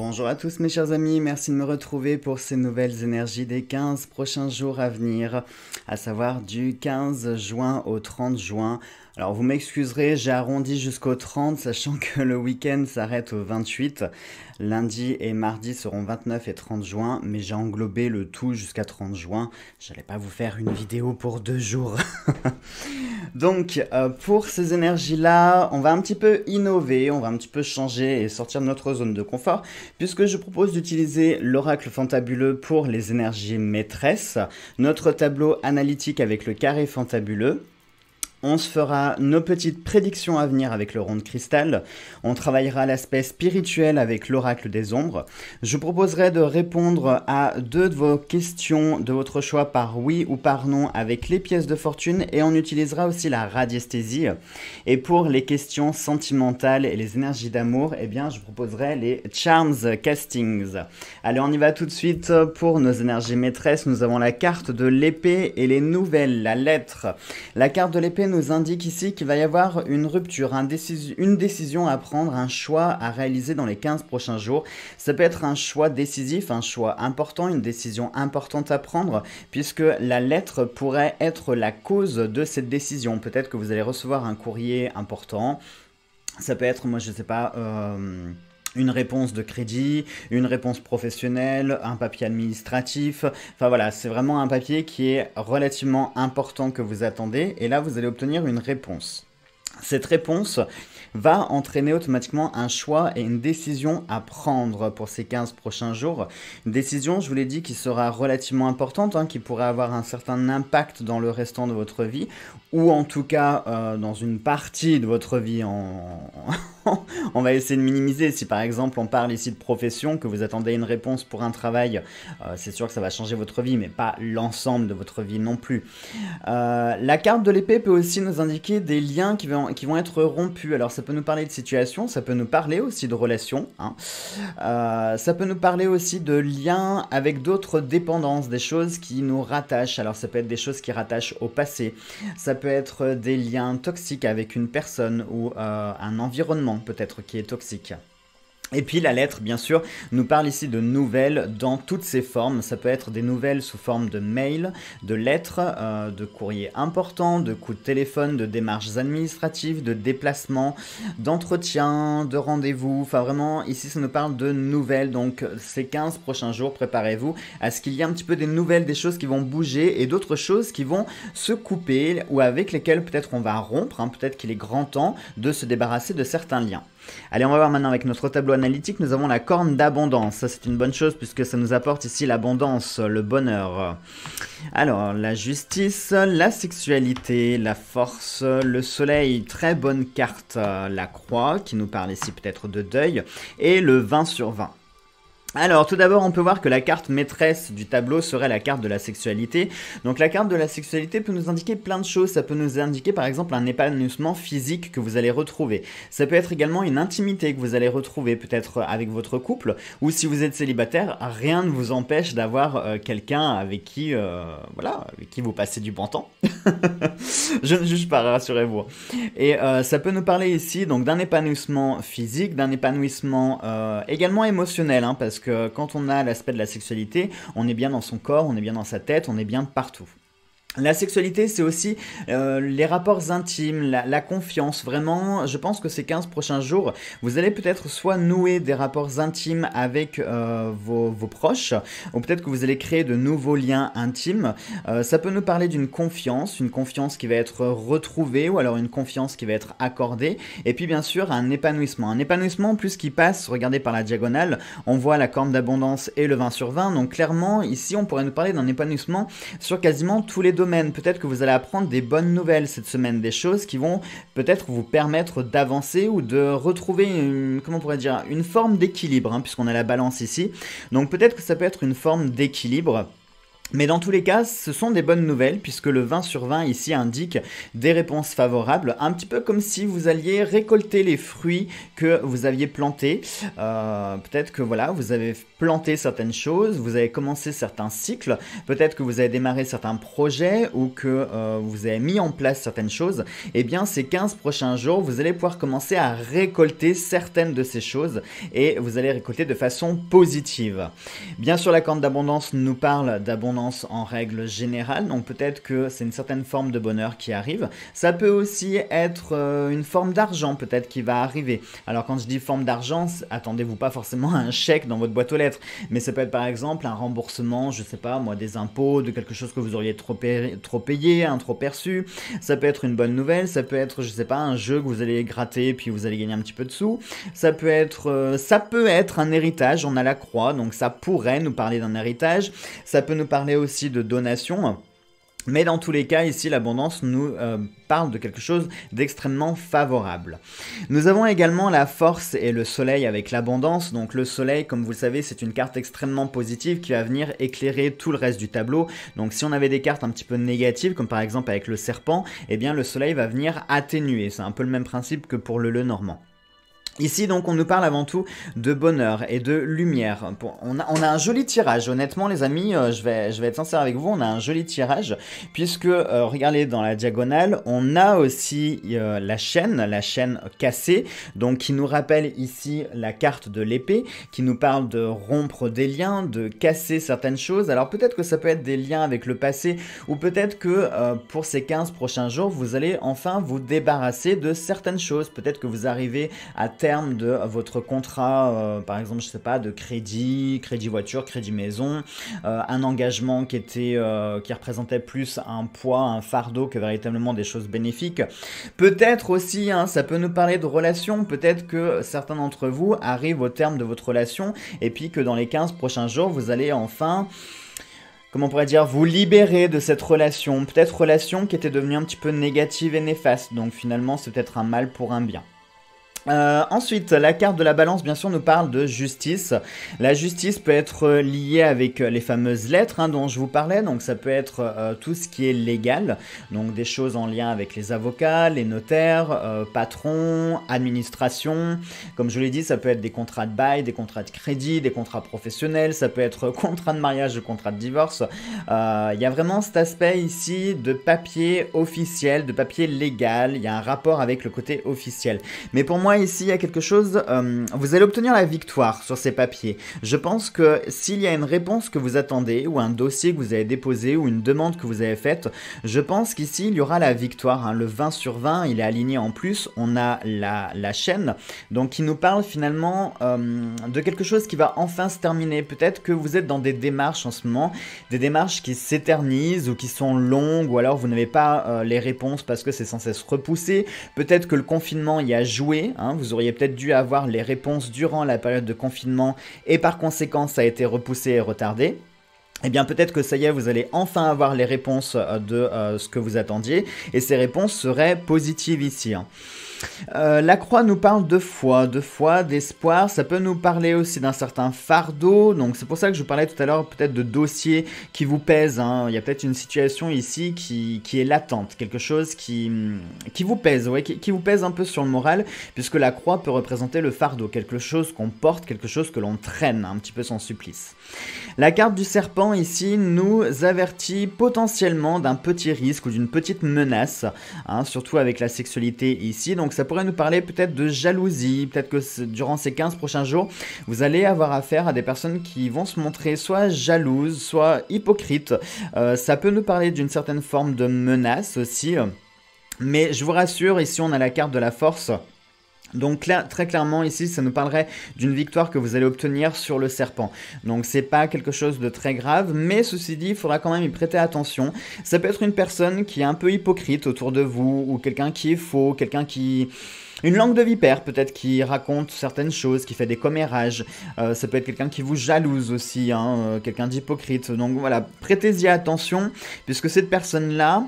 Bonjour à tous mes chers amis, merci de me retrouver pour ces nouvelles énergies des 15 prochains jours à venir, à savoir du 15 juin au 30 juin. Alors vous m'excuserez, j'ai arrondi jusqu'au 30, sachant que le week-end s'arrête au 28. Lundi et mardi seront 29 et 30 juin, mais j'ai englobé le tout jusqu'à 30 juin. J'allais pas vous faire une vidéo pour 2 jours. Donc pour ces énergies-là, on va un petit peu innover, on va un petit peu changer et sortir de notre zone de confort, puisque je propose d'utiliser l'oracle fantabuleux pour les énergies maîtresses, notre tableau analytique avec le carré fantabuleux. On se fera nos petites prédictions à venir avec le rond de cristal. On travaillera l'aspect spirituel avec l'oracle des ombres. Je vous proposerai de répondre à 2 de vos questions de votre choix par oui ou par non avec les pièces de fortune et on utilisera aussi la radiesthésie. Et pour les questions sentimentales et les énergies d'amour, eh bien, je vous proposerai les charms castings. Allez, on y va tout de suite pour nos énergies maîtresses. Nous avons la carte de l'épée et les nouvelles, la lettre. La carte de l'épée nous indique ici qu'il va y avoir une rupture, une décision à prendre, un choix à réaliser dans les 15 prochains jours. Ça peut être un choix décisif, un choix important, une décision importante à prendre, puisque la lettre pourrait être la cause de cette décision. Peut-être que vous allez recevoir un courrier important. Ça peut être, moi je sais pas... une réponse de crédit, une réponse professionnelle, un papier administratif. Enfin voilà, c'est vraiment un papier qui est relativement important que vous attendez. Et là, vous allez obtenir une réponse. Cette réponse va entraîner automatiquement un choix et une décision à prendre pour ces 15 prochains jours. Une décision, je vous l'ai dit, qui sera relativement importante, qui pourrait avoir un certain impact dans le restant de votre vie, ou en tout cas dans une partie de votre vie. On va essayer de minimiser. Si par exemple on parle ici de profession, que vous attendez une réponse pour un travail, c'est sûr que ça va changer votre vie, mais pas l'ensemble de votre vie non plus. La carte de l'épée peut aussi nous indiquer des liens qui vont être rompus. Alors ça peut nous parler de situation, ça peut nous parler aussi de relations, ça peut nous parler aussi de liens avec d'autres dépendances, des choses qui nous rattachent. Alors ça peut être des choses qui rattachent au passé, ça peut être des liens toxiques avec une personne ou un environnement peut-être qui est toxique. Et puis la lettre, bien sûr, nous parle ici de nouvelles dans toutes ses formes. Ça peut être des nouvelles sous forme de mail, de lettres, de courriers importants, de coups de téléphone, de démarches administratives, de déplacements, d'entretiens, de rendez-vous. Enfin vraiment, ici ça nous parle de nouvelles. Donc ces 15 prochains jours, préparez-vous à ce qu'il y ait un petit peu des nouvelles, des choses qui vont bouger et d'autres choses qui vont se couper ou avec lesquelles peut-être on va rompre. Peut-être qu'il est grand temps de se débarrasser de certains liens. Allez, on va voir maintenant avec notre tableau analytique, nous avons la corne d'abondance. Ça, c'est une bonne chose puisque ça nous apporte ici l'abondance, le bonheur. Alors, la justice, la sexualité, la force, le soleil, très bonne carte. La croix, qui nous parle ici peut-être de deuil, et le 20 sur 20. Alors tout d'abord on peut voir que la carte maîtresse du tableau serait la carte de la sexualité. Donc la carte de la sexualité peut nous indiquer plein de choses. Ça peut nous indiquer par exemple un épanouissement physique que vous allez retrouver. Ça peut être également une intimité que vous allez retrouver peut-être avec votre couple. Ou si vous êtes célibataire, rien ne vous empêche d'avoir quelqu'un avec qui avec qui vous passez du bon temps. Je ne juge pas, rassurez-vous. Et ça peut nous parler ici donc d'un épanouissement physique, d'un épanouissement également émotionnel, parce que quand on a l'aspect de la sexualité, on est bien dans son corps, on est bien dans sa tête, on est bien partout. La sexualité, c'est aussi les rapports intimes, la confiance. Vraiment, je pense que ces 15 prochains jours, vous allez peut-être soit nouer des rapports intimes avec vos proches, ou peut-être que vous allez créer de nouveaux liens intimes. Ça peut nous parler d'une confiance qui va être retrouvée, ou alors une confiance qui va être accordée. Et puis bien sûr, un épanouissement. Un épanouissement plus qui passe, regardez par la diagonale, on voit la corne d'abondance et le 20 sur 20. Donc clairement, ici, on pourrait nous parler d'un épanouissement sur quasiment tous les domaines. Peut-être que vous allez apprendre des bonnes nouvelles cette semaine, des choses qui vont peut-être vous permettre d'avancer ou de retrouver une forme d'équilibre, puisqu'on a la balance ici. Donc peut-être que ça peut être une forme d'équilibre. Mais dans tous les cas, ce sont des bonnes nouvelles puisque le 20 sur 20 ici indique des réponses favorables, un petit peu comme si vous alliez récolter les fruits que vous aviez plantés. Peut-être que voilà, vous avez planté certaines choses, vous avez commencé certains cycles, peut-être que vous avez démarré certains projets ou que vous avez mis en place certaines choses. Et bien ces 15 prochains jours, vous allez pouvoir commencer à récolter certaines de ces choses et vous allez récolter de façon positive. Bien sûr, la carte d'abondance nous parle d'abondance en règle générale, donc peut-être que c'est une certaine forme de bonheur qui arrive. Ça peut aussi être une forme d'argent peut-être qui va arriver. Alors quand je dis forme d'argent, attendez-vous pas forcément à un chèque dans votre boîte aux lettres, mais ça peut être par exemple un remboursement, je sais pas moi, des impôts, de quelque chose que vous auriez trop payé, trop perçu. Ça peut être une bonne nouvelle, ça peut être, je sais pas, un jeu que vous allez gratter puis vous allez gagner un petit peu de sous. Ça peut être un héritage, on a la croix, donc ça pourrait nous parler d'un héritage. Ça peut nous parler aussi de donation. Mais dans tous les cas, ici, l'abondance nous parle de quelque chose d'extrêmement favorable. Nous avons également la force et le soleil avec l'abondance. Donc le soleil, comme vous le savez, c'est une carte extrêmement positive qui va venir éclairer tout le reste du tableau. Donc si on avait des cartes un petit peu négatives, comme par exemple avec le serpent, eh bien le soleil va venir atténuer. C'est un peu le même principe que pour le Lenormand. Ici, donc, on nous parle avant tout de bonheur et de lumière. On a un joli tirage, honnêtement, les amis, je vais être sincère avec vous, on a un joli tirage, puisque, regardez, dans la diagonale, on a aussi la chaîne cassée, donc qui nous rappelle ici la carte de l'épée, qui nous parle de rompre des liens, de casser certaines choses. Alors, peut-être que ça peut être des liens avec le passé, ou peut-être que pour ces 15 prochains jours, vous allez enfin vous débarrasser de certaines choses. Peut-être que vous arrivez à de votre contrat, par exemple, je sais pas, de crédit voiture, crédit maison, un engagement qui représentait plus un poids, un fardeau que véritablement des choses bénéfiques. Peut-être aussi, ça peut nous parler de relations, peut-être que certains d'entre vous arrivent au terme de votre relation et puis que dans les 15 prochains jours, vous allez enfin... comment on pourrait dire, vous libérer de cette relation, peut-être relation qui était devenue un petit peu négative et néfaste, donc finalement c'est peut-être un mal pour un bien. Ensuite, la carte de la balance, bien sûr, nous parle de justice. La justice peut être liée avec les fameuses lettres dont je vous parlais. Donc, ça peut être tout ce qui est légal. Donc, des choses en lien avec les avocats, les notaires, patrons, administration. Comme je l'ai dit, ça peut être des contrats de bail, des contrats de crédit, des contrats professionnels. Ça peut être contrat de mariage, contrat de divorce. Il y a vraiment cet aspect ici de papier officiel, de papier légal. Il y a un rapport avec le côté officiel. Mais pour moi, ici, il y a quelque chose, vous allez obtenir la victoire sur ces papiers. Je pense que s'il y a une réponse que vous attendez, ou un dossier que vous avez déposé, ou une demande que vous avez faite, je pense qu'ici, il y aura la victoire. Le 20 sur 20, il est aligné en plus. On a la chaîne, donc qui nous parle finalement de quelque chose qui va enfin se terminer. Peut-être que vous êtes dans des démarches en ce moment, des démarches qui s'éternisent, ou qui sont longues, ou alors vous n'avez pas les réponses parce que c'est sans cesse repoussé. Peut-être que le confinement y a joué, vous auriez peut-être dû avoir les réponses durant la période de confinement et par conséquent ça a été repoussé et retardé. Eh bien peut-être que ça y est, vous allez enfin avoir les réponses de ce que vous attendiez et ces réponses seraient positives ici. La croix nous parle de foi, d'espoir. Ça peut nous parler aussi d'un certain fardeau. Donc c'est pour ça que je vous parlais tout à l'heure peut-être de dossiers qui vous pèsent. Il y a peut-être une situation ici qui est latente, quelque chose qui vous pèse, qui vous pèse un peu sur le moral, puisque la croix peut représenter le fardeau, quelque chose qu'on porte, quelque chose que l'on traîne, un petit peu son supplice. La carte du serpent ici nous avertit potentiellement d'un petit risque ou d'une petite menace, surtout avec la sexualité ici. Donc ça pourrait nous parler peut-être de jalousie, peut-être que durant ces 15 prochains jours, vous allez avoir affaire à des personnes qui vont se montrer soit jalouses, soit hypocrites. Ça peut nous parler d'une certaine forme de menace aussi. Mais je vous rassure, ici on a la carte de la force. Donc là, très clairement ici, ça nous parlerait d'une victoire que vous allez obtenir sur le serpent. Donc c'est pas quelque chose de très grave, mais ceci dit, il faudra quand même y prêter attention. Ça peut être une personne qui est un peu hypocrite autour de vous, ou quelqu'un qui est faux, quelqu'un qui... Une langue de vipère, peut-être, qui raconte certaines choses, qui fait des commérages. Ça peut être quelqu'un qui vous jalouse aussi, quelqu'un d'hypocrite. Donc voilà, prêtez-y attention, puisque cette personne-là...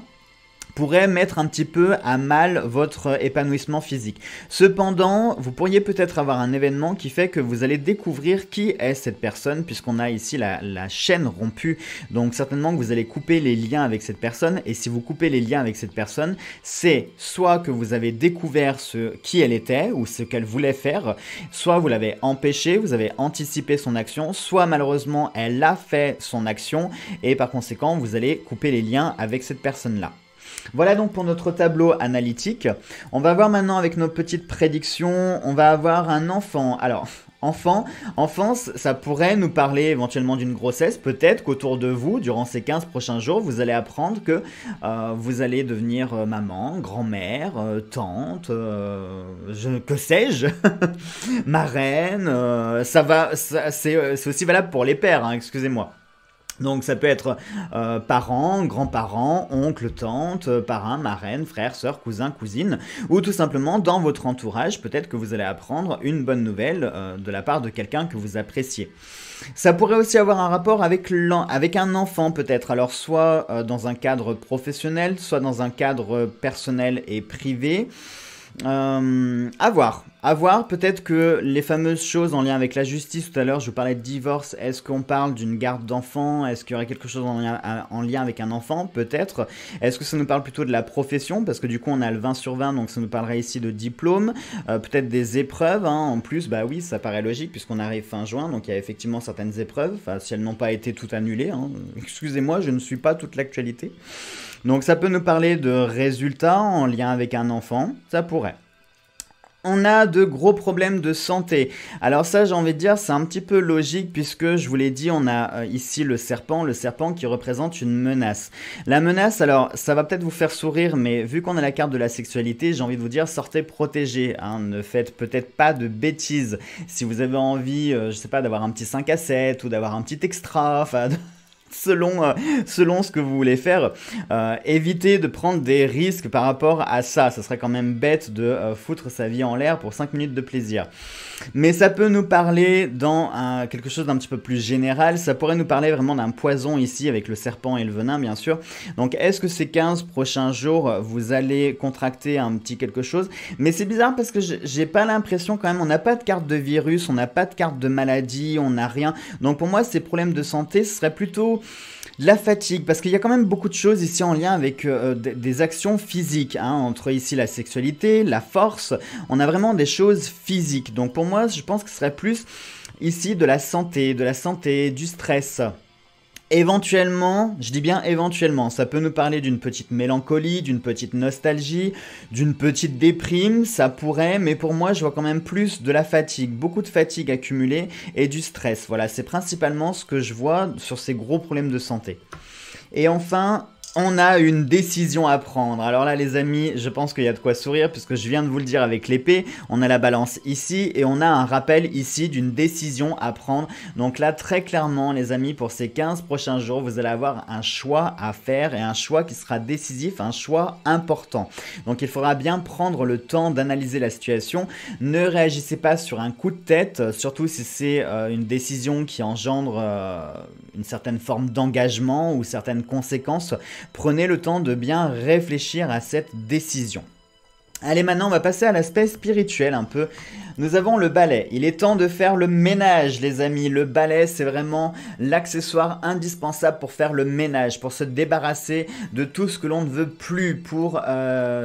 pourrait mettre un petit peu à mal votre épanouissement physique. Cependant, vous pourriez peut-être avoir un événement qui fait que vous allez découvrir qui est cette personne, puisqu'on a ici la chaîne rompue. Donc certainement que vous allez couper les liens avec cette personne, et si vous coupez les liens avec cette personne, c'est soit que vous avez découvert qui elle était ou ce qu'elle voulait faire, soit vous l'avez empêché, vous avez anticipé son action, soit malheureusement elle a fait son action et par conséquent vous allez couper les liens avec cette personne-là. Voilà donc pour notre tableau analytique. On va voir maintenant avec nos petites prédictions, on va avoir un enfant. Alors, enfance, ça pourrait nous parler éventuellement d'une grossesse. Peut-être qu'autour de vous, durant ces 15 prochains jours, vous allez apprendre que vous allez devenir maman, grand-mère, tante, que sais-je, marraine. C'est aussi valable pour les pères, hein, excusez-moi. Donc ça peut être parents, grands-parents, oncles, tantes, parrains, marraines, frères, sœurs, cousins, cousines, ou tout simplement dans votre entourage, peut-être que vous allez apprendre une bonne nouvelle de la part de quelqu'un que vous appréciez. Ça pourrait aussi avoir un rapport avec un enfant peut-être, alors soit dans un cadre professionnel, soit dans un cadre personnel et privé. À voir, peut-être que les fameuses choses en lien avec la justice, tout à l'heure je vous parlais de divorce, est-ce qu'on parle d'une garde d'enfant, est-ce qu'il y aurait quelque chose en lien avec un enfant, peut-être, est-ce que ça nous parle plutôt de la profession, parce que du coup on a le 20 sur 20, donc ça nous parlerait ici de diplôme, peut-être des épreuves, hein, en plus, bah oui, ça paraît logique, puisqu'on arrive fin juin, donc il y a effectivement certaines épreuves, si elles n'ont pas été toutes annulées, hein, excusez-moi, je ne suis pas toute l'actualité. Donc ça peut nous parler de résultats en lien avec un enfant, ça pourrait. On a de gros problèmes de santé. Alors ça, j'ai envie de dire, c'est un petit peu logique puisque je vous l'ai dit, on a ici le serpent qui représente une menace. La menace, alors ça va peut-être vous faire sourire, mais vu qu'on a la carte de la sexualité, j'ai envie de vous dire, sortez protégés, hein, ne faites peut-être pas de bêtises. Si vous avez envie, je sais pas, d'avoir un petit 5 à 7 ou d'avoir un petit extra, enfin... Selon ce que vous voulez faire, évitez de prendre des risques par rapport à ça. Ça serait quand même bête de foutre sa vie en l'air pour 5 minutes de plaisir. Mais ça peut nous parler dans quelque chose d'un petit peu plus général. Ça pourrait nous parler vraiment d'un poison ici avec le serpent et le venin, bien sûr. Donc, est-ce que ces 15 prochains jours, vous allez contracter un petit quelque chose? Mais c'est bizarre parce que j'ai pas l'impression quand même, on n'a pas de carte de virus, on n'a pas de carte de maladie, on n'a rien. Donc, pour moi, ces problèmes de santé, ce serait plutôt la fatigue, parce qu'il y a quand même beaucoup de choses ici en lien avec des actions physiques, hein, entre ici la sexualité, la force, on a vraiment des choses physiques. Donc pour moi, je pense que ce serait plus ici de la santé, du stress. Éventuellement, je dis bien éventuellement, ça peut nous parler d'une petite mélancolie, d'une petite nostalgie, d'une petite déprime, ça pourrait, mais pour moi je vois quand même plus de la fatigue, beaucoup de fatigue accumulée et du stress. Voilà, c'est principalement ce que je vois sur ces gros problèmes de santé. Et enfin... on a une décision à prendre. Alors là, les amis, je pense qu'il y a de quoi sourire puisque je viens de vous le dire avec l'épée. On a la balance ici et on a un rappel ici d'une décision à prendre. Donc là, très clairement, les amis, pour ces 15 prochains jours, vous allez avoir un choix à faire et un choix qui sera décisif, un choix important. Donc il faudra bien prendre le temps d'analyser la situation. Ne réagissez pas sur un coup de tête, surtout si c'est une décision qui engendre une certaine forme d'engagement ou certaines conséquences. Prenez le temps de bien réfléchir à cette décision. Allez, maintenant on va passer à l'aspect spirituel un peu. Nous avons le balai. Il est temps de faire le ménage, les amis. Le balai, c'est vraiment l'accessoire indispensable pour faire le ménage, pour se débarrasser de tout ce que l'on ne veut plus, pour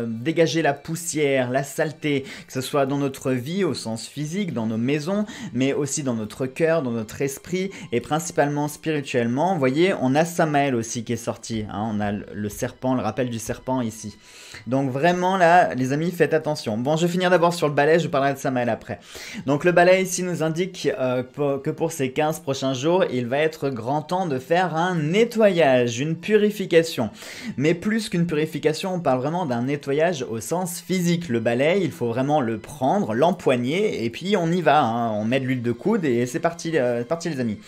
dégager la poussière, la saleté, que ce soit dans notre vie au sens physique, dans nos maisons, mais aussi dans notre cœur, dans notre esprit et principalement spirituellement. Vous voyez, on a Samaël aussi qui est sorti. Hein, on a le serpent, le rappel du serpent ici. Donc vraiment là, les amis, faites attention. Bon, je vais finir d'abord sur le balai, je parlerai de Samaël après. Donc le balai ici nous indique que pour ces 15 prochains jours, il va être grand temps de faire un nettoyage, une purification. Mais plus qu'une purification, on parle vraiment d'un nettoyage au sens physique. Le balai, il faut vraiment le prendre, l'empoigner et puis on y va. Hein. On met de l'huile de coude et c'est parti les amis.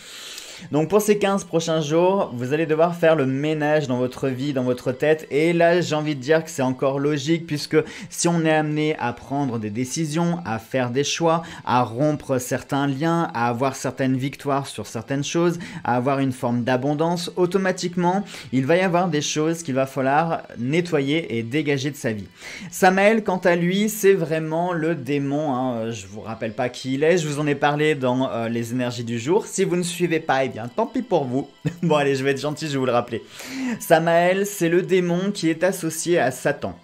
Donc pour ces 15 prochains jours, vous allez devoir faire le ménage dans votre vie, dans votre tête. Et là, j'ai envie de dire que c'est encore logique puisque si on est amené à prendre des décisions, à faire des choix, à rompre certains liens, à avoir certaines victoires sur certaines choses, à avoir une forme d'abondance, automatiquement, il va y avoir des choses qu'il va falloir nettoyer et dégager de sa vie. Samaël, quant à lui, c'est vraiment le démon. Hein. Je vous rappelle pas qui il est, je vous en ai parlé dans les énergies du jour. Si vous ne suivez pas, eh bien tant pis pour vous. Bon allez, je vais être gentil, je vais vous le rappeler. Samaël, c'est le démon qui est associé à Satan.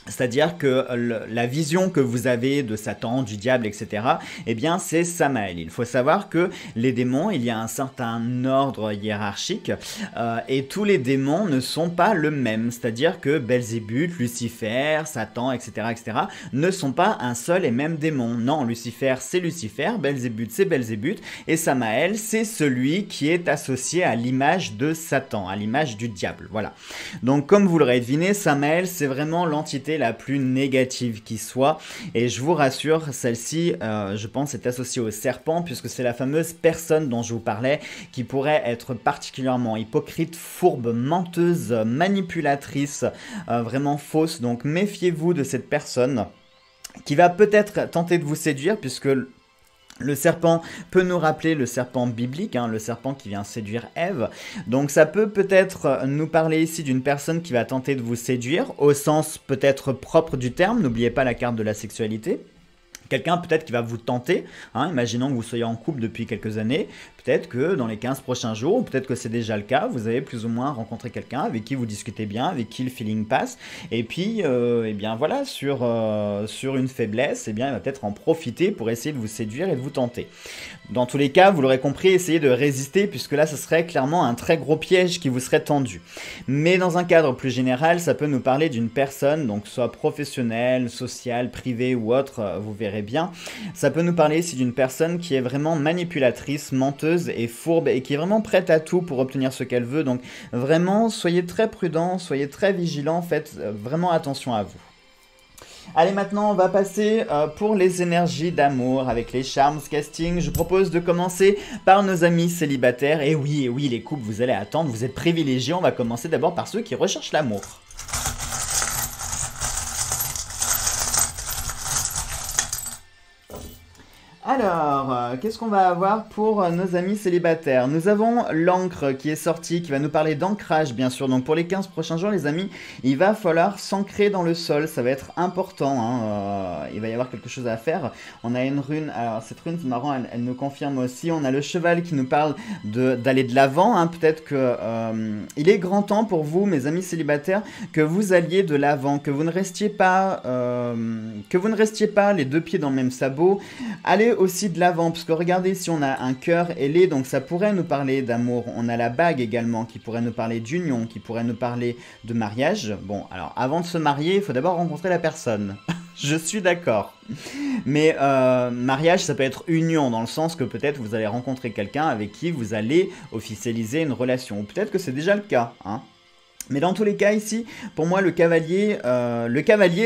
C'est-à-dire que la vision que vous avez de Satan, du diable, etc., eh bien, c'est Samaël. Il faut savoir que les démons, il y a un certain ordre hiérarchique et tous les démons ne sont pas le même. C'est-à-dire que Belzébuth, Lucifer, Satan, etc., etc., ne sont pas un seul et même démon. Non, Lucifer, c'est Lucifer, Belzébuth, c'est Belzébuth, et Samaël, c'est celui qui est associé à l'image de Satan, à l'image du diable. Voilà. Donc, comme vous l'aurez deviné, Samaël, c'est vraiment l'entité la plus négative qui soit, et je vous rassure, celle-ci je pense est associée au serpent puisque c'est la fameuse personne dont je vous parlais qui pourrait être particulièrement hypocrite, fourbe, menteuse, manipulatrice, vraiment fausse. Donc méfiez-vous de cette personne qui va peut-être tenter de vous séduire puisque le serpent peut nous rappeler le serpent biblique, hein, le serpent qui vient séduire Ève. Donc ça peut peut-être nous parler ici d'une personne qui va tenter de vous séduire, au sens peut-être propre du terme, n'oubliez pas la carte de la sexualité. Quelqu'un peut-être qui va vous tenter, hein, imaginons que vous soyez en couple depuis quelques années, peut-être que dans les 15 prochains jours, ou peut-être que c'est déjà le cas, vous avez plus ou moins rencontré quelqu'un avec qui vous discutez bien, avec qui le feeling passe, et puis, eh bien voilà, sur une faiblesse, eh bien il va peut-être en profiter pour essayer de vous séduire et de vous tenter. Dans tous les cas, vous l'aurez compris, essayez de résister, puisque là, ce serait clairement un très gros piège qui vous serait tendu. Mais dans un cadre plus général, ça peut nous parler d'une personne, donc soit professionnelle, sociale, privée ou autre, vous verrez bien. Ça peut nous parler ici d'une personne qui est vraiment manipulatrice, menteuse et fourbe, et qui est vraiment prête à tout pour obtenir ce qu'elle veut. Donc vraiment, soyez très prudents, soyez très vigilants, faites vraiment attention à vous. Allez, maintenant on va passer pour les énergies d'amour avec les Charms Casting. Je propose de commencer par nos amis célibataires. Et oui, les couples, vous allez attendre, vous êtes privilégiés. On va commencer d'abord par ceux qui recherchent l'amour. Alors, qu'est-ce qu'on va avoir pour nos amis célibataires? Nous avons l'encre qui est sortie, qui va nous parler d'ancrage, bien sûr. Donc, pour les 15 prochains jours, les amis, il va falloir s'ancrer dans le sol. Ça va être important. Hein. Il va y avoir quelque chose à faire. On a une rune. Alors, cette rune, c'est marrant, elle nous confirme aussi. On a le cheval qui nous parle d'aller de l'avant. Hein. Peut-être que il est grand temps pour vous, mes amis célibataires, que vous alliez de l'avant, que vous ne restiez pas, les deux pieds dans le même sabot. Allez aussi de l'avant, parce que regardez, si on a un cœur ailé, donc ça pourrait nous parler d'amour. On a la bague également qui pourrait nous parler d'union, qui pourrait nous parler de mariage. Bon, alors avant de se marier, il faut d'abord rencontrer la personne. Je suis d'accord. Mais mariage, ça peut être union, dans le sens que peut-être vous allez rencontrer quelqu'un avec qui vous allez officialiser une relation. Ou peut-être que c'est déjà le cas, hein. Mais dans tous les cas ici, pour moi le cavalier,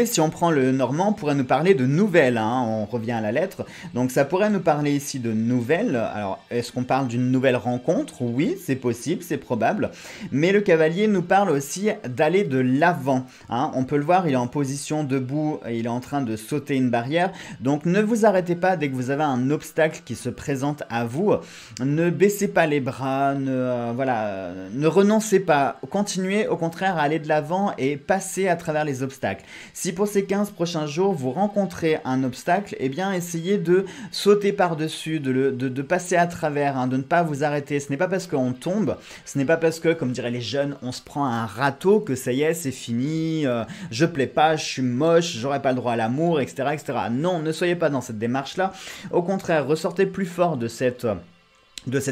si on prend le normand, pourrait nous parler de nouvelles, hein, on revient à la lettre, donc ça pourrait nous parler ici de nouvelles. Alors est-ce qu'on parle d'une nouvelle rencontre? Oui, c'est possible, c'est probable, mais le cavalier nous parle aussi d'aller de l'avant, hein. On peut le voir, il est en position debout, il est en train de sauter une barrière, donc ne vous arrêtez pas dès que vous avez un obstacle qui se présente à vous, ne baissez pas les bras, ne renoncez pas, continuez au contraire à aller de l'avant et passer à travers les obstacles. Si pour ces 15 prochains jours vous rencontrez un obstacle, eh bien essayez de sauter par-dessus, de passer à travers, hein, de ne pas vous arrêter. Ce n'est pas parce qu'on tombe, ce n'est pas parce que, comme diraient les jeunes, on se prend un râteau que ça y est, c'est fini, je plais pas, je suis moche, j'aurai pas le droit à l'amour, etc., etc. Non, ne soyez pas dans cette démarche-là. Au contraire, ressortez plus fort de cette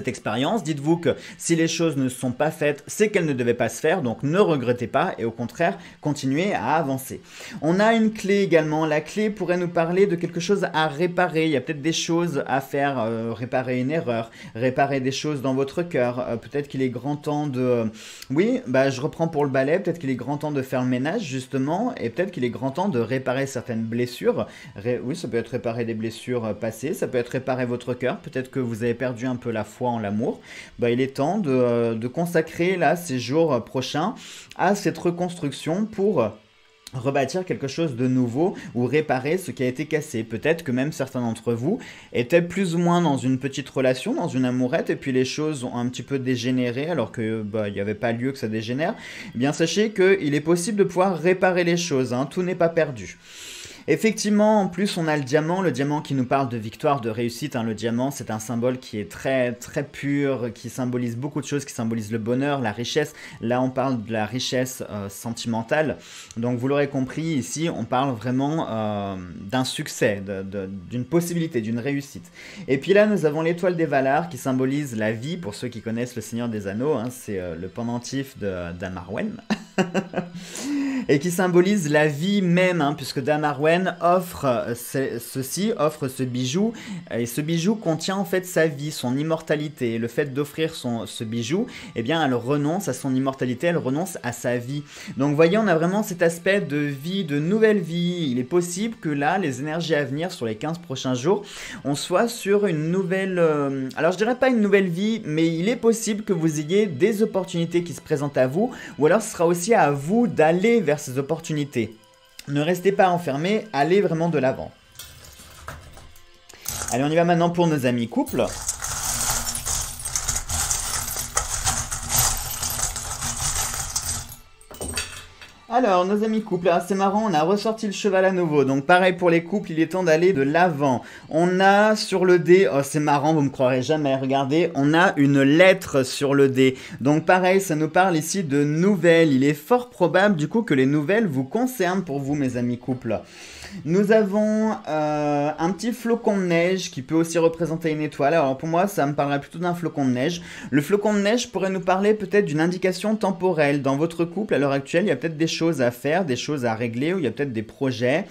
expérience. Dites-vous que si les choses ne sont pas faites, c'est qu'elles ne devaient pas se faire, donc ne regrettez pas et au contraire, continuez à avancer. On a une clé également. La clé pourrait nous parler de quelque chose à réparer. Il y a peut-être des choses à faire, réparer une erreur, réparer des choses dans votre cœur. Peut-être qu'il est grand temps de... Oui, je reprends pour le balai. Peut-être qu'il est grand temps de faire le ménage, justement, et peut-être qu'il est grand temps de réparer certaines blessures. Oui, ça peut être réparer des blessures passées, ça peut être réparer votre cœur. Peut-être que vous avez perdu un peu la la foi en l'amour, bah, il est temps de consacrer là ces jours prochains à cette reconstruction pour rebâtir quelque chose de nouveau ou réparer ce qui a été cassé. Peut-être que même certains d'entre vous étaient plus ou moins dans une petite relation, dans une amourette, et puis les choses ont un petit peu dégénéré alors que bah, il n'y avait pas lieu que ça dégénère. Eh bien sachez qu'il est possible de pouvoir réparer les choses, hein. Tout n'est pas perdu. Effectivement, en plus, on a le diamant qui nous parle de victoire, de réussite, hein. Le diamant, c'est un symbole qui est très, très pur, qui symbolise beaucoup de choses, qui symbolise le bonheur, la richesse. Là, on parle de la richesse sentimentale. Donc, vous l'aurez compris, ici, on parle vraiment d'un succès, d'une possibilité, d'une réussite. Et puis là, nous avons l'étoile des Valar, qui symbolise la vie, pour ceux qui connaissent le Seigneur des Anneaux, hein, c'est le pendentif d'Amarwen. Et qui symbolise la vie même, hein, puisque Damarwen offre offre ce bijou, et ce bijou contient en fait sa vie, son immortalité. Et le fait d'offrir ce bijou, eh bien elle renonce à son immortalité, elle renonce à sa vie. Donc voyez, on a vraiment cet aspect de vie, de nouvelle vie. Il est possible que là, les énergies à venir sur les 15 prochains jours, on soit sur une nouvelle... alors je dirais pas une nouvelle vie, mais il est possible que vous ayez des opportunités qui se présentent à vous, ou alors ce sera aussi à vous d'aller vers ces opportunités. Ne restez pas enfermés, allez vraiment de l'avant. Allez, on y va maintenant pour nos amis couples. Alors, nos amis couples, c'est marrant, on a ressorti le cheval à nouveau. Donc pareil pour les couples, il est temps d'aller de l'avant. On a sur le dé, oh c'est marrant, vous me croirez jamais, regardez, on a une lettre sur le dé. Donc pareil, ça nous parle ici de nouvelles. Il est fort probable du coup que les nouvelles vous concernent pour vous, mes amis couples. Nous avons un petit flocon de neige qui peut aussi représenter une étoile. Alors pour moi, ça me parlerait plutôt d'un flocon de neige. Le flocon de neige pourrait nous parler peut-être d'une indication temporelle. Dans votre couple, à l'heure actuelle, il y a peut-être des choses à faire, des choses à régler, ou il y a peut-être des projets.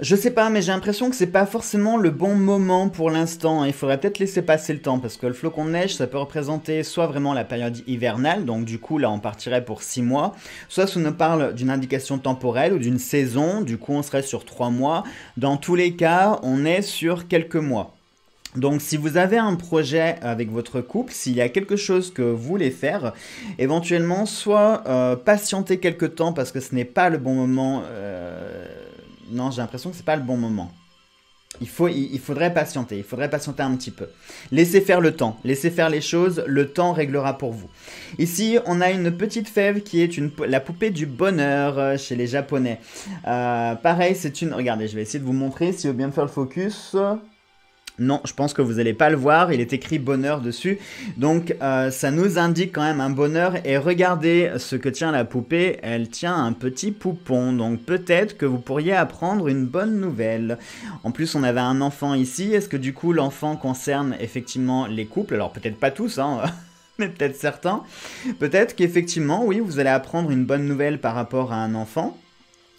Je sais pas, mais j'ai l'impression que c'est pas forcément le bon moment pour l'instant. Il faudrait peut-être laisser passer le temps, parce que le flocon de neige, ça peut représenter soit vraiment la période hivernale, donc du coup là on partirait pour 6 mois, soit ça nous parle d'une indication temporelle ou d'une saison, du coup on serait sur 3 mois. Dans tous les cas, on est sur quelques mois. Donc si vous avez un projet avec votre couple, s'il y a quelque chose que vous voulez faire, éventuellement soit patienter quelques temps parce que ce n'est pas le bon moment. Non, j'ai l'impression que c'est pas le bon moment. Il faudrait patienter un petit peu. Laissez faire le temps, laissez faire les choses, le temps réglera pour vous. Ici, on a une petite fève qui est la poupée du bonheur chez les Japonais. Pareil, c'est une... Regardez, je vais essayer de vous montrer si vous bien me faire le focus... Non, je pense que vous n'allez pas le voir, il est écrit bonheur dessus. Donc ça nous indique quand même un bonheur. Et regardez ce que tient la poupée, elle tient un petit poupon. Donc peut-être que vous pourriez apprendre une bonne nouvelle. En plus, on avait un enfant ici. Est-ce que du coup l'enfant concerne effectivement les couples? Alors peut-être pas tous, hein. Mais peut-être certains. Peut-être qu'effectivement, oui, vous allez apprendre une bonne nouvelle par rapport à un enfant.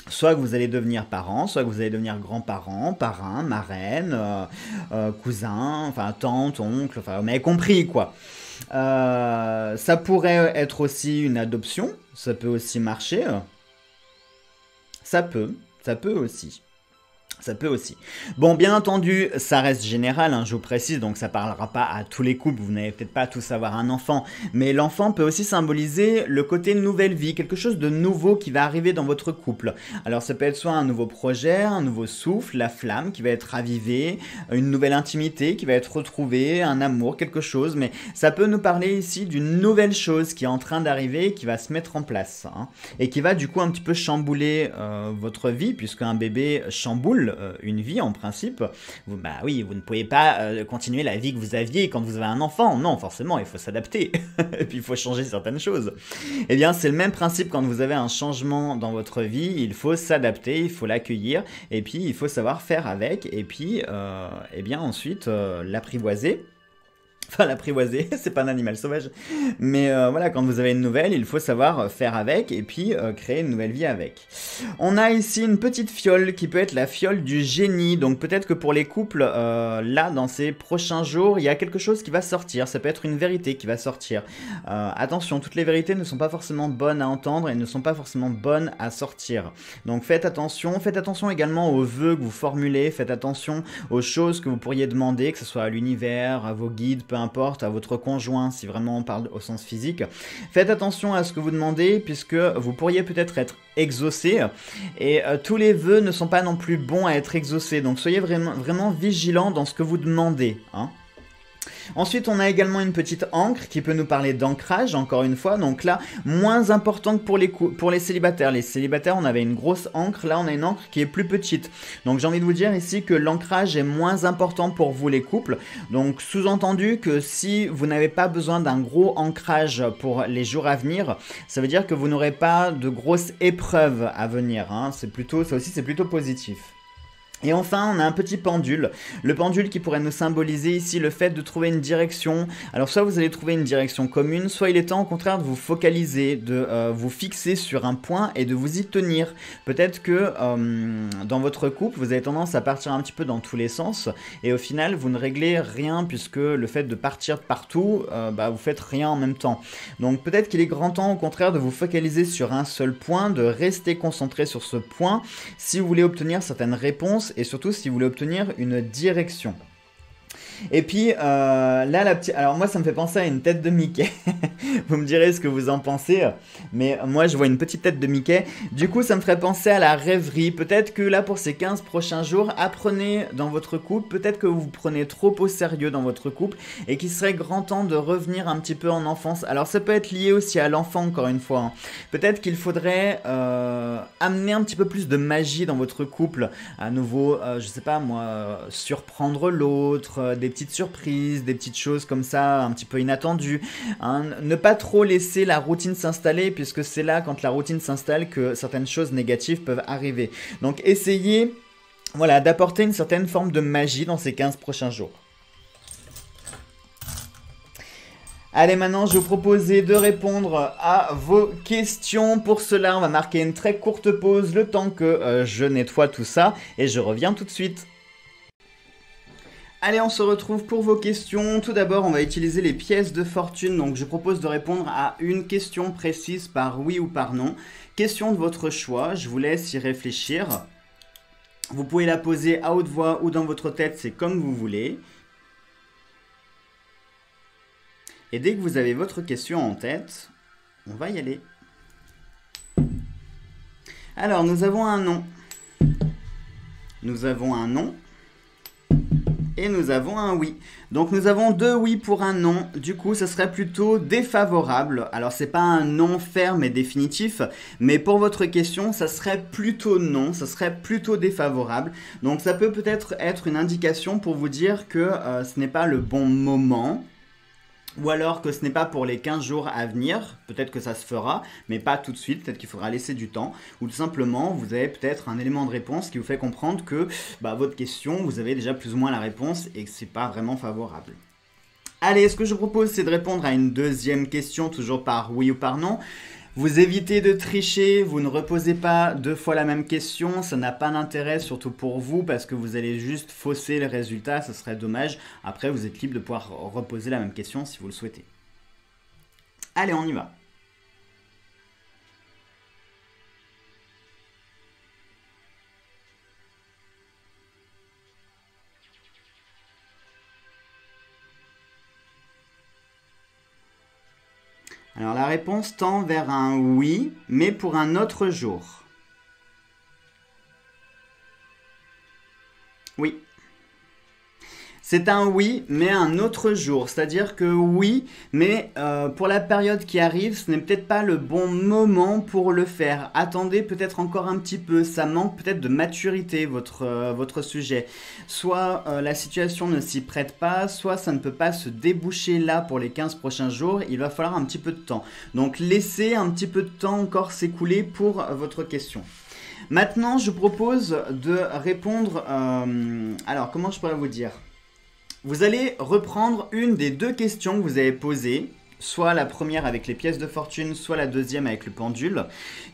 Soit que vous allez devenir parent, soit que vous allez devenir grand-parent, parrain, marraine, cousin, enfin tante, oncle, enfin vous m'avez compris quoi. Ça pourrait être aussi une adoption, ça peut aussi marcher. Ça peut aussi. Ça peut aussi. Bon, bien entendu, ça reste général, hein, je vous précise, donc ça parlera pas à tous les couples, vous n'allez peut-être pas tous avoir un enfant, mais l'enfant peut aussi symboliser le côté nouvelle vie, quelque chose de nouveau qui va arriver dans votre couple. Alors ça peut être soit un nouveau projet, un nouveau souffle, la flamme qui va être ravivée, une nouvelle intimité qui va être retrouvée, un amour, quelque chose, mais ça peut nous parler ici d'une nouvelle chose qui est en train d'arriver, qui va se mettre en place, hein, et qui va du coup un petit peu chambouler votre vie, puisque un bébé chamboule une vie en principe. Bah oui, vous ne pouvez pas continuer la vie que vous aviez quand vous avez un enfant. Non, forcément, il faut s'adapter. Et puis il faut changer certaines choses. Eh bien, c'est le même principe quand vous avez un changement dans votre vie. Il faut s'adapter, il faut l'accueillir, et puis il faut savoir faire avec, et puis eh bien ensuite l'apprivoiser. Enfin, l'apprivoiser, c'est pas un animal sauvage. Mais voilà, quand vous avez une nouvelle, il faut savoir faire avec et puis créer une nouvelle vie avec. On a ici une petite fiole qui peut être la fiole du génie. Donc peut-être que pour les couples, là, dans ces prochains jours, il y a quelque chose qui va sortir. Ça peut être une vérité qui va sortir. Attention, toutes les vérités ne sont pas forcément bonnes à entendre et ne sont pas forcément bonnes à sortir. Donc faites attention également aux vœux que vous formulez. Faites attention aux choses que vous pourriez demander, que ce soit à l'univers, à vos guides, peu importe, à votre conjoint, si vraiment on parle au sens physique. Faites attention à ce que vous demandez, puisque vous pourriez peut-être être exaucé, et tous les vœux ne sont pas non plus bons à être exaucés, donc soyez vraiment vigilants dans ce que vous demandez, hein. Ensuite, on a également une petite encre qui peut nous parler d'ancrage, encore une fois. Donc là, moins important que pour les célibataires. Les célibataires, on avait une grosse encre. Là, on a une encre qui est plus petite. Donc j'ai envie de vous dire ici que l'ancrage est moins important pour vous les couples. Donc sous-entendu que si vous n'avez pas besoin d'un gros ancrage pour les jours à venir, ça veut dire que vous n'aurez pas de grosses épreuves à venir, hein. Ça aussi, c'est plutôt positif. Et enfin, on a un petit pendule. Le pendule qui pourrait nous symboliser ici le fait de trouver une direction. Alors soit vous allez trouver une direction commune, soit il est temps au contraire de vous focaliser, de vous fixer sur un point et de vous y tenir. Peut-être que dans votre couple, vous avez tendance à partir un petit peu dans tous les sens et au final, vous ne réglez rien puisque le fait de partir partout, vous faites rien en même temps. Donc peut-être qu'il est grand temps au contraire de vous focaliser sur un seul point, de rester concentré sur ce point si vous voulez obtenir certaines réponses et surtout si vous voulez obtenir une direction. Et puis là, alors moi ça me fait penser à une tête de Mickey. Vous me direz ce que vous en pensez, mais moi je vois une petite tête de Mickey. Du coup ça me ferait penser à la rêverie. Peut-être que là pour ces 15 prochains jours, apprenez dans votre couple. Peut-être que vous vous prenez trop au sérieux dans votre couple et qu'il serait grand temps de revenir un petit peu en enfance. Alors ça peut être lié aussi à l'enfant encore une fois, hein. Peut-être qu'il faudrait amener un petit peu plus de magie dans votre couple. À nouveau, je sais pas moi, surprendre l'autre, des petites surprises, des petites choses comme ça, un petit peu inattendues, hein. Ne pas trop laisser la routine s'installer, puisque c'est là, quand la routine s'installe, que certaines choses négatives peuvent arriver. Donc essayez, voilà, d'apporter une certaine forme de magie dans ces 15 prochains jours. Allez, maintenant, je vais vous proposer de répondre à vos questions. Pour cela, on va marquer une très courte pause, le temps que je nettoie tout ça, et je reviens tout de suite. Allez, on se retrouve pour vos questions. Tout d'abord, on va utiliser les pièces de fortune. Donc, je propose de répondre à une question précise par oui ou par non. Question de votre choix, je vous laisse y réfléchir. Vous pouvez la poser à haute voix ou dans votre tête, c'est comme vous voulez. Et dès que vous avez votre question en tête, on va y aller. Alors, nous avons un non. Nous avons un non. Et nous avons un oui. Donc nous avons deux oui pour un non. Du coup, ce serait plutôt défavorable. Alors, c'est pas un non ferme et définitif, mais pour votre question, ça serait plutôt non. Ça serait plutôt défavorable. Donc, ça peut peut-être être une indication pour vous dire que ce n'est pas le bon moment. Ou alors que ce n'est pas pour les 15 jours à venir, peut-être que ça se fera, mais pas tout de suite, peut-être qu'il faudra laisser du temps. Ou tout simplement, vous avez peut-être un élément de réponse qui vous fait comprendre que votre question, vous avez déjà plus ou moins la réponse et que ce n'est pas vraiment favorable. Allez, ce que je vous propose, c'est de répondre à une deuxième question, toujours par oui ou par non. Vous évitez de tricher, vous ne reposez pas deux fois la même question, ça n'a pas d'intérêt, surtout pour vous, parce que vous allez juste fausser le résultat, ce serait dommage. Après, vous êtes libre de pouvoir reposer la même question si vous le souhaitez. Allez, on y va. Alors la réponse tend vers un oui, mais pour un autre jour. Oui. C'est un oui, mais un autre jour. C'est-à-dire que oui, mais pour la période qui arrive, ce n'est peut-être pas le bon moment pour le faire. Attendez peut-être encore un petit peu. Ça manque peut-être de maturité, votre sujet. Soit la situation ne s'y prête pas, soit ça ne peut pas se déboucher là pour les 15 prochains jours. Il va falloir un petit peu de temps. Donc laissez un petit peu de temps encore s'écouler pour votre question. Maintenant, je propose de répondre... alors, comment je pourrais vous dire ? Vous allez reprendre une des deux questions que vous avez posées, soit la première avec les pièces de fortune, soit la deuxième avec le pendule.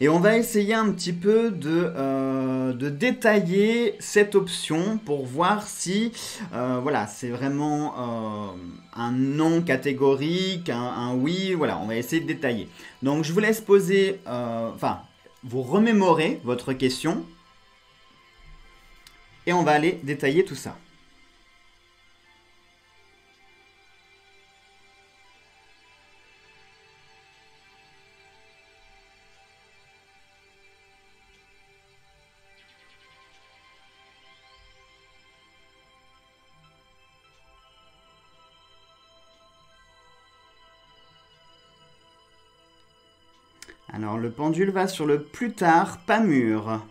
Et on va essayer un petit peu de détailler cette option pour voir si voilà, c'est vraiment un non catégorique, un oui. Voilà, on va essayer de détailler. Donc je vous laisse poser, vous remémorer votre question et on va aller détailler tout ça. Alors, le pendule va sur le plus tard, pas mûr.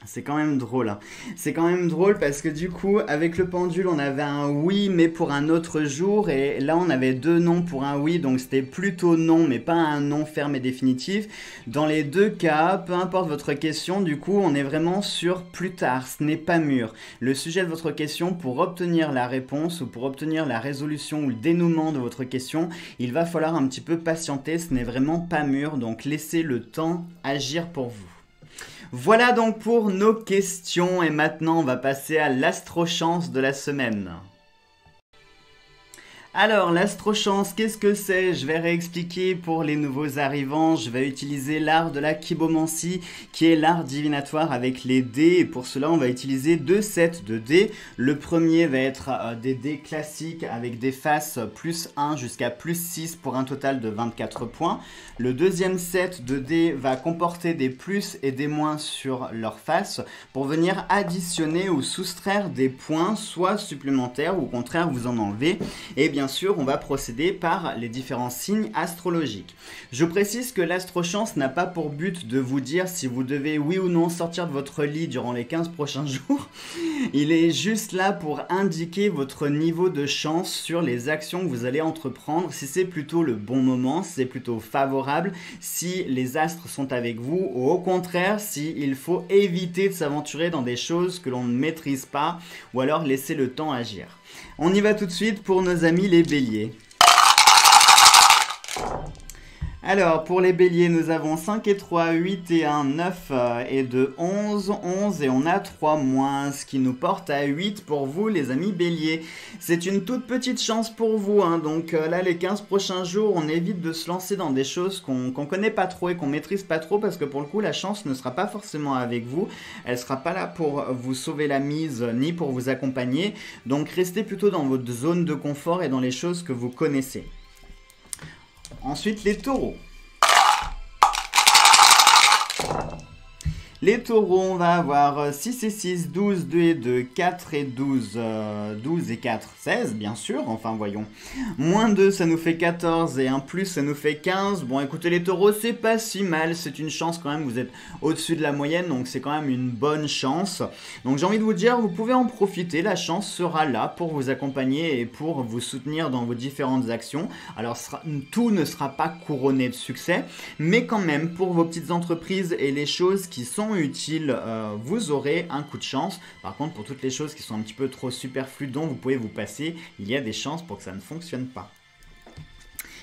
C'est quand même drôle, hein. C'est quand même drôle parce que du coup, avec le pendule, on avait un oui, mais pour un autre jour. Et là, on avait 2 non pour un oui, donc c'était plutôt non, mais pas un non ferme et définitif. Dans les 2 cas, peu importe votre question, du coup, on est vraiment sur plus tard, ce n'est pas mûr. Le sujet de votre question, pour obtenir la réponse ou pour obtenir la résolution ou le dénouement de votre question, il va falloir un petit peu patienter, ce n'est vraiment pas mûr, donc laissez le temps agir pour vous. Voilà donc pour nos questions et maintenant on va passer à l'astrochance de la semaine. Alors, l'astrochance, qu'est-ce que c'est? Je vais réexpliquer pour les nouveaux arrivants. Je vais utiliser l'art de la kybomancie, qui est l'art divinatoire avec les dés. Et pour cela, on va utiliser 2 sets de dés. Le premier va être des dés classiques avec des faces plus 1 jusqu'à plus 6 pour un total de 24 points. Le deuxième set de dés va comporter des plus et des moins sur leur face pour venir additionner ou soustraire des points, soit supplémentaires ou au contraire vous en enlevez. Et bien sûr, on va procéder par les différents signes astrologiques. Je précise que l'astrochance n'a pas pour but de vous dire si vous devez oui ou non sortir de votre lit durant les 15 prochains jours. Il est juste là pour indiquer votre niveau de chance sur les actions que vous allez entreprendre, si c'est plutôt le bon moment, si c'est plutôt favorable, si les astres sont avec vous, ou au contraire, s'il faut éviter de s'aventurer dans des choses que l'on ne maîtrise pas, ou alors laisser le temps agir. On y va tout de suite pour nos amis les béliers. Alors, pour les béliers, nous avons 5 et 3, 8 et 1, 9 et 2, 11, 11 et on a 3 moins, ce qui nous porte à 8 pour vous les amis béliers. C'est une toute petite chance pour vous, hein. Donc là, les 15 prochains jours, on évite de se lancer dans des choses qu'on connaît pas trop et qu'on maîtrise pas trop parce que pour le coup, la chance ne sera pas forcément avec vous. Elle sera pas là pour vous sauver la mise ni pour vous accompagner. Donc restez plutôt dans votre zone de confort et dans les choses que vous connaissez. Ensuite, les taureaux. Les taureaux, on va avoir 6 et 6, 12, 2 et 2, 4 et 12, 12 et 4, 16, bien sûr, enfin voyons. Moins 2, ça nous fait 14 et 1 plus, ça nous fait 15. Bon, écoutez les taureaux, c'est pas si mal, c'est une chance quand même, vous êtes au-dessus de la moyenne, donc c'est quand même une bonne chance. Donc j'ai envie de vous dire, vous pouvez en profiter, la chance sera là pour vous accompagner et pour vous soutenir dans vos différentes actions. Alors tout ne sera pas couronné de succès, mais quand même, pour vos petites entreprises et les choses qui sont utiles, vous aurez un coup de chance. Par contre, pour toutes les choses qui sont un petit peu trop superflues dont vous pouvez vous passer, il y a des chances pour que ça ne fonctionne pas.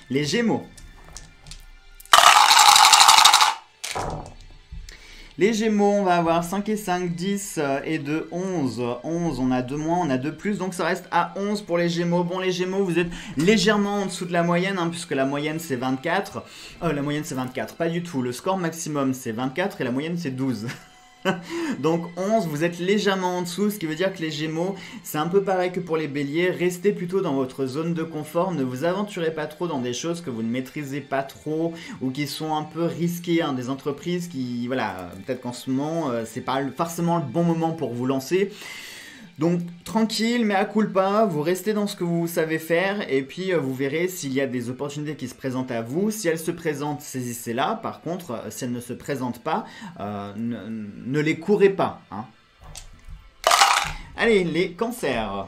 Les Gémeaux. Les Gémeaux, on va avoir 5 et 5, 10 et 2, 11. 11, on a 2 moins, on a 2 plus, donc ça reste à 11 pour les Gémeaux. Bon, les Gémeaux, vous êtes légèrement en dessous de la moyenne, hein, puisque la moyenne c'est 24. La moyenne c'est 24, pas du tout. Le score maximum c'est 24 et la moyenne c'est 12. Donc 11, vous êtes légèrement en dessous, ce qui veut dire que les Gémeaux, c'est un peu pareil que pour les Béliers, restez plutôt dans votre zone de confort, ne vous aventurez pas trop dans des choses que vous ne maîtrisez pas trop ou qui sont un peu risquées, hein, des entreprises qui, voilà, peut-être qu'en ce moment, c'est pas forcément le bon moment pour vous lancer. Donc tranquille, mais à culpa, vous restez dans ce que vous savez faire et puis vous verrez s'il y a des opportunités qui se présentent à vous. Si elles se présentent, saisissez-la. Par contre, si elles ne se présentent pas, ne les courez pas, hein. Allez, les cancers.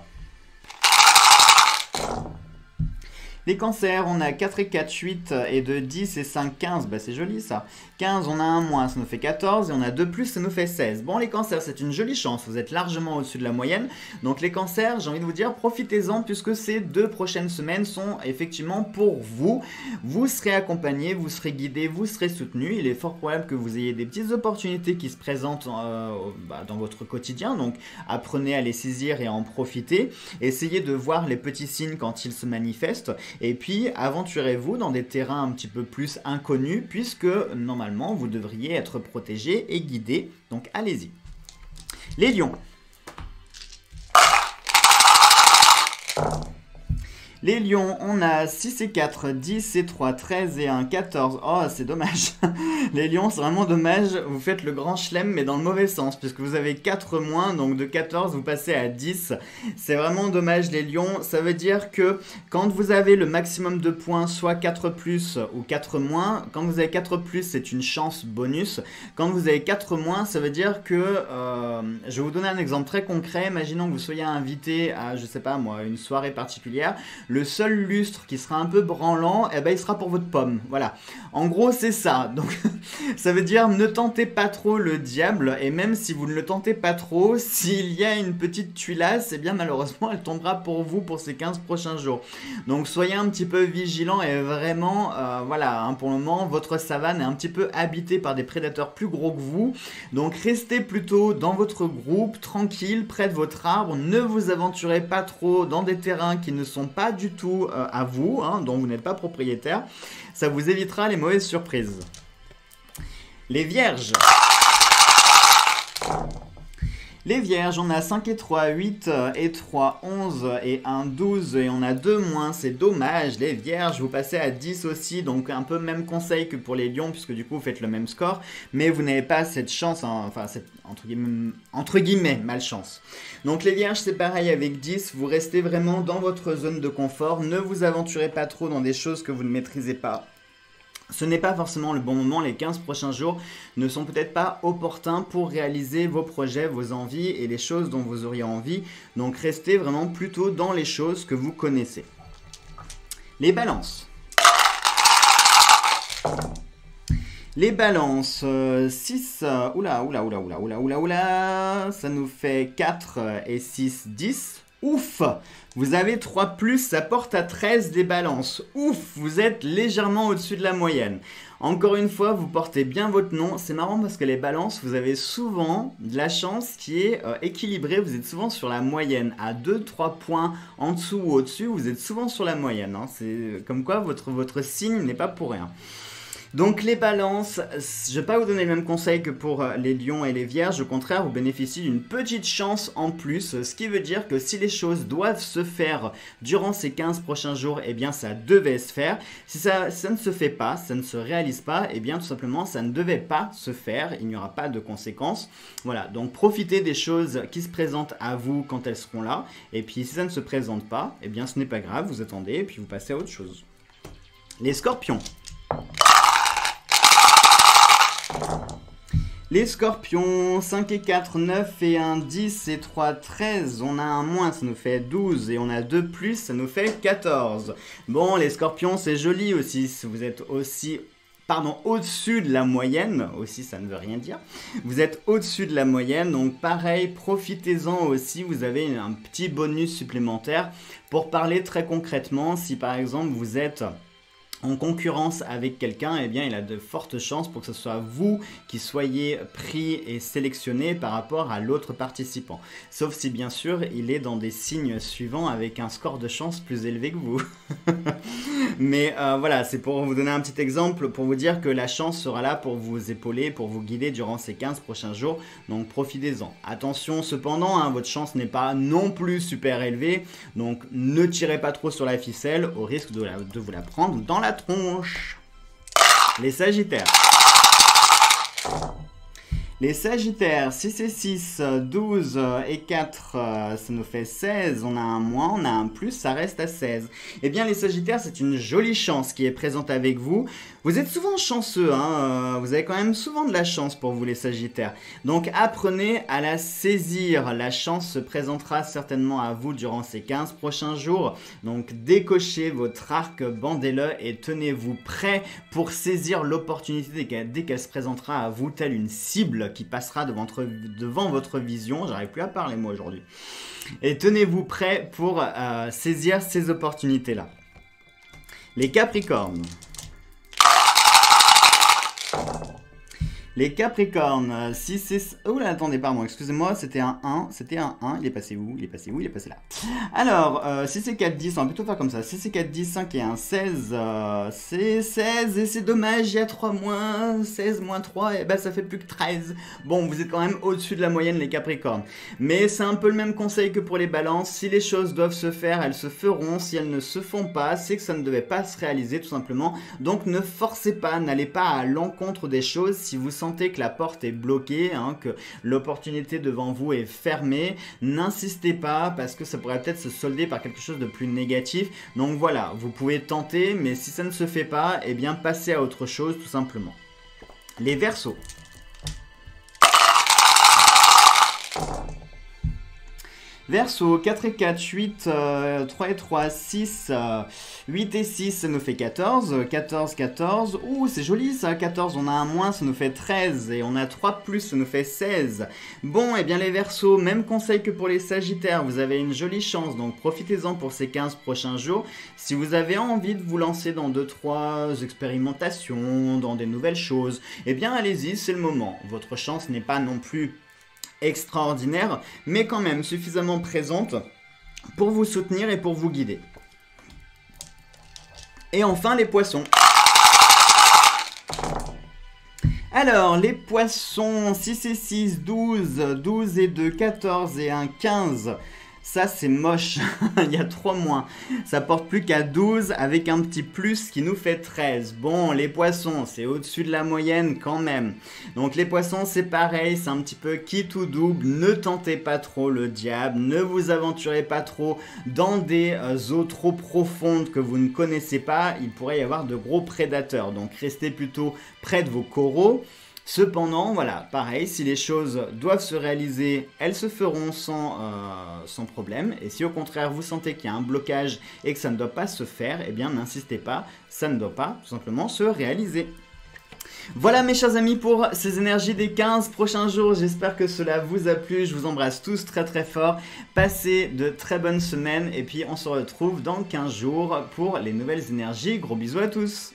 Les cancers, on a 4 et 4, 8 et 2, 10 et 5, 15. Bah c'est joli ça. 15, on a un moins, ça nous fait 14 et on a 2 plus, ça nous fait 16. Bon, les cancers, c'est une jolie chance. Vous êtes largement au-dessus de la moyenne. Donc les cancers, j'ai envie de vous dire, profitez-en puisque ces 2 prochaines semaines sont effectivement pour vous. Vous serez accompagné, vous serez guidé, vous serez soutenu. Il est fort probable que vous ayez des petites opportunités qui se présentent dans votre quotidien. Donc apprenez à les saisir et à en profiter. Essayez de voir les petits signes quand ils se manifestent. Et puis, aventurez-vous dans des terrains un petit peu plus inconnus, puisque normalement, vous devriez être protégé et guidé. Donc, allez-y. Les lions. Les lions, on a 6 et 4, 10 et 3, 13 et 1, 14. Oh, c'est dommage. Les lions, c'est vraiment dommage. Vous faites le grand chelem, mais dans le mauvais sens, puisque vous avez 4 moins, donc de 14, vous passez à 10. C'est vraiment dommage, les lions. Ça veut dire que quand vous avez le maximum de points, soit 4 plus ou 4 moins, quand vous avez 4 plus, c'est une chance bonus. Quand vous avez 4 moins, ça veut dire que... je vais vous donner un exemple très concret. Imaginons que vous soyez invité à, je sais pas moi, une soirée particulière. Le seul lustre qui sera un peu branlant, eh ben, il sera pour votre pomme. Voilà. En gros, c'est ça. Donc, ça veut dire ne tentez pas trop le diable. Et même si vous ne le tentez pas trop, s'il y a une petite tuilasse, eh bien, malheureusement, elle tombera pour vous pour ces 15 prochains jours. Donc, soyez un petit peu vigilants et vraiment, voilà, hein, pour le moment, votre savane est un petit peu habitée par des prédateurs plus gros que vous. Donc, restez plutôt dans votre groupe, tranquille, près de votre arbre. Ne vous aventurez pas trop dans des terrains qui ne sont pas du tout à vous, hein, dont vous n'êtes pas propriétaire. Ça vous évitera les mauvaises surprises. Les vierges. Les vierges, on a 5 et 3, 8 et 3, 11 et 1, 12 et on a 2 moins, c'est dommage. Les vierges, vous passez à 10 aussi, donc un peu même conseil que pour les lions, puisque du coup vous faites le même score, mais vous n'avez pas cette chance, hein, enfin cette entre guillemets malchance. Donc les vierges, c'est pareil avec 10, vous restez vraiment dans votre zone de confort, ne vous aventurez pas trop dans des choses que vous ne maîtrisez pas. Ce n'est pas forcément le bon moment, les 15 prochains jours ne sont peut-être pas opportuns pour réaliser vos projets, vos envies et les choses dont vous auriez envie. Donc restez vraiment plutôt dans les choses que vous connaissez. Les balances. Les balances, 6, oula, ça nous fait 4 et 6, 10. Ouf! Vous avez 3 plus, ça porte à 13 des balances. Ouf! Vous êtes légèrement au-dessus de la moyenne. Encore une fois, vous portez bien votre nom. C'est marrant parce que les balances, vous avez souvent de la chance qui est équilibrée. Vous êtes souvent sur la moyenne. À 2-3 points en dessous ou au-dessus, vous êtes souvent sur la moyenne. Hein. C'est comme quoi votre signe n'est pas pour rien. Donc les balances, je ne vais pas vous donner le même conseil que pour les lions et les vierges, au contraire vous bénéficiez d'une petite chance en plus, ce qui veut dire que si les choses doivent se faire durant ces 15 prochains jours, eh bien ça devait se faire. Si ça ne se fait pas, ça ne se réalise pas, eh bien tout simplement ça ne devait pas se faire, il n'y aura pas de conséquences. Voilà, donc profitez des choses qui se présentent à vous quand elles seront là, et puis si ça ne se présente pas, eh bien ce n'est pas grave, vous attendez et puis vous passez à autre chose. Les scorpions. Les scorpions, 5 et 4, 9 et 1, 10 et 3, 13. On a un moins, ça nous fait 12. Et on a 2 plus, ça nous fait 14. Bon, les scorpions, c'est joli aussi. Si vous êtes aussi... au-dessus de la moyenne, aussi ça ne veut rien dire, vous êtes au-dessus de la moyenne, donc pareil, profitez-en aussi, vous avez un petit bonus supplémentaire. Pour parler très concrètement, si par exemple vous êtes en concurrence avec quelqu'un, eh bien il a de fortes chances pour que ce soit vous qui soyez pris et sélectionné par rapport à l'autre participant. Sauf si bien sûr il est dans des signes suivants avec un score de chance plus élevé que vous. Mais voilà, c'est pour vous donner un petit exemple, pour vous dire que la chance sera là pour vous épauler, pour vous guider durant ces 15 prochains jours, donc profitez-en. Attention cependant, hein, votre chance n'est pas non plus super élevée, donc ne tirez pas trop sur la ficelle au risque de vous la prendre dans la tronche. Les Sagittaires. Les Sagittaires, 6 et 6, 12 et 4, ça nous fait 16. On a un moins, on a un plus, ça reste à 16. Eh bien, les Sagittaires, c'est une jolie chance qui est présente avec vous. Vous êtes souvent chanceux, hein, vous avez quand même souvent de la chance pour vous, les Sagittaires. Donc, apprenez à la saisir. La chance se présentera certainement à vous durant ces 15 prochains jours. Donc, décochez votre arc, bandez-le et tenez-vous prêt pour saisir l'opportunité dès qu'elle se présentera à vous, telle une cible qui passera devant votre vision. J'arrive plus à parler moi aujourd'hui. Et tenez-vous prêt pour saisir ces opportunités-là. Les Capricornes. Les Capricornes, si c'est... Oh là, attendez, pardon, excusez-moi, c'était un 1, il est passé où? Il est passé où? Il est passé là. Alors, si c'est 4, 10, on va plutôt faire comme ça. Si c'est 4, 10, 5 et un 16, c'est 16 et c'est dommage, il y a 3 moins, 16 moins 3, et ben ça fait plus que 13. Bon, vous êtes quand même au-dessus de la moyenne les Capricornes. Mais c'est un peu le même conseil que pour les balances, si les choses doivent se faire, elles se feront. Si elles ne se font pas, c'est que ça ne devait pas se réaliser tout simplement. Donc ne forcez pas, n'allez pas à l'encontre des choses. Si vous sentez que la porte est bloquée, que l'opportunité devant vous est fermée, n'insistez pas parce que ça pourrait peut-être se solder par quelque chose de plus négatif. Donc voilà, vous pouvez tenter, mais si ça ne se fait pas, eh bien passez à autre chose tout simplement. Les Verseaux. Verseau, 4 et 4, 8, 3 et 3, 6, 8 et 6, ça nous fait 14, 14, 14, ouh c'est joli ça, 14, on a un moins, ça nous fait 13, et on a 3 plus, ça nous fait 16. Bon, et bien les Verseaux, même conseil que pour les Sagittaires, vous avez une jolie chance, donc profitez-en pour ces 15 prochains jours. Si vous avez envie de vous lancer dans 2-3 expérimentations, dans des nouvelles choses, eh bien allez-y, c'est le moment. Votre chance n'est pas non plus extraordinaire, mais quand même suffisamment présente pour vous soutenir et pour vous guider. Et enfin les Poissons. Alors, les Poissons, 6 et 6, 12, 12 et 2, 14 et 1, 15. Ça, c'est moche. Il y a 3 moins. Ça porte plus qu'à 12 avec un petit plus qui nous fait 13. Bon, les Poissons, c'est au-dessus de la moyenne quand même. Donc, les Poissons, c'est pareil. C'est un petit peu quitte ou double. Ne tentez pas trop le diable. Ne vous aventurez pas trop dans des eaux trop profondes que vous ne connaissez pas. Il pourrait y avoir de gros prédateurs. Donc, restez plutôt près de vos coraux. Cependant, voilà, pareil, si les choses doivent se réaliser, elles se feront sans problème. Et si au contraire vous sentez qu'il y a un blocage et que ça ne doit pas se faire, eh bien n'insistez pas, ça ne doit pas tout simplement se réaliser. Voilà mes chers amis pour ces énergies des 15 prochains jours, j'espère que cela vous a plu, je vous embrasse tous très très fort, passez de très bonnes semaines et puis on se retrouve dans 15 jours pour les nouvelles énergies, gros bisous à tous.